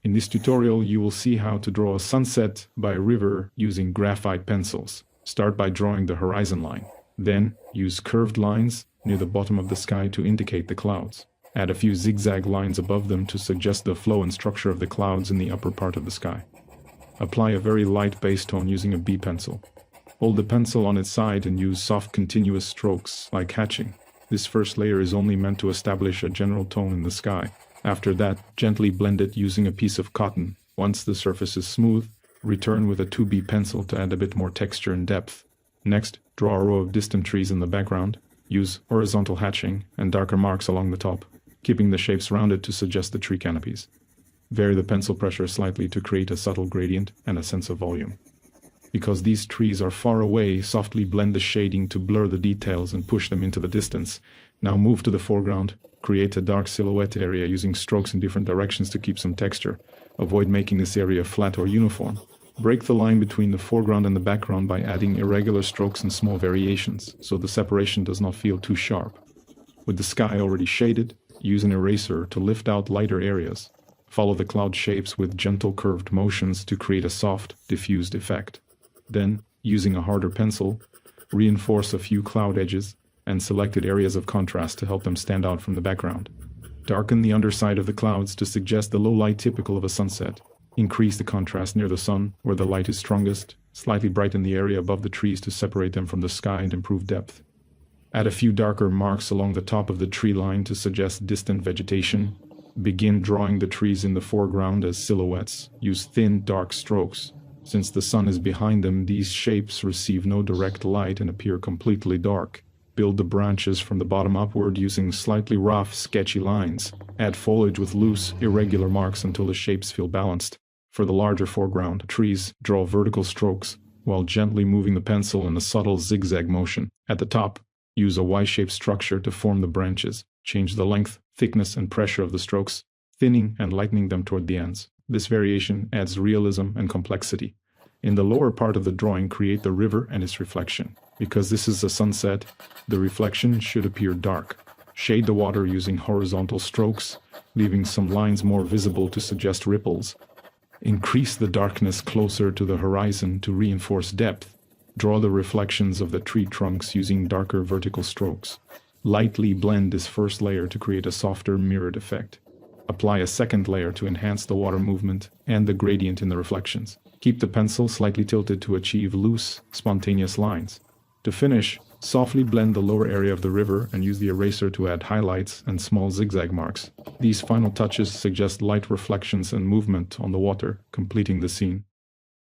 In this tutorial, you will see how to draw a sunset by a river using graphite pencils. Start by drawing the horizon line. Then, use curved lines near the bottom of the sky to indicate the clouds. Add a few zigzag lines above them to suggest the flow and structure of the clouds in the upper part of the sky. Apply a very light base tone using a B pencil. Hold the pencil on its side and use soft continuous strokes like hatching. This first layer is only meant to establish a general tone in the sky. After that, gently blend it using a piece of cotton. Once the surface is smooth, return with a 2B pencil to add a bit more texture and depth. Next, draw a row of distant trees in the background. Use horizontal hatching and darker marks along the top, keeping the shapes rounded to suggest the tree canopies. Vary the pencil pressure slightly to create a subtle gradient and a sense of volume. Because these trees are far away, softly blend the shading to blur the details and push them into the distance. Now move to the foreground. Create a dark silhouette area using strokes in different directions to keep some texture. Avoid making this area flat or uniform. Break the line between the foreground and the background by adding irregular strokes and small variations, so the separation does not feel too sharp. With the sky already shaded, use an eraser to lift out lighter areas. Follow the cloud shapes with gentle curved motions to create a soft, diffused effect. Then, using a harder pencil, reinforce a few cloud edges and selected areas of contrast to help them stand out from the background. Darken the underside of the clouds to suggest the low light typical of a sunset. Increase the contrast near the sun, where the light is strongest. Slightly brighten the area above the trees to separate them from the sky and improve depth. Add a few darker marks along the top of the tree line to suggest distant vegetation. Begin drawing the trees in the foreground as silhouettes. Use thin, dark strokes. Since the sun is behind them, these shapes receive no direct light and appear completely dark. Build the branches from the bottom upward using slightly rough, sketchy lines. Add foliage with loose, irregular marks until the shapes feel balanced. For the larger foreground trees, draw vertical strokes while gently moving the pencil in a subtle zigzag motion. At the top, use a Y-shaped structure to form the branches. Change the length, thickness, and pressure of the strokes, thinning and lightening them toward the ends. This variation adds realism and complexity. In the lower part of the drawing, create the river and its reflection. Because this is a sunset, the reflection should appear dark. Shade the water using horizontal strokes, leaving some lines more visible to suggest ripples. Increase the darkness closer to the horizon to reinforce depth. Draw the reflections of the tree trunks using darker vertical strokes. Lightly blend this first layer to create a softer mirrored effect. Apply a second layer to enhance the water movement and the gradient in the reflections. Keep the pencil slightly tilted to achieve loose, spontaneous lines. To finish, softly blend the lower area of the river and use the eraser to add highlights and small zigzag marks. These final touches suggest light reflections and movement on the water, completing the scene.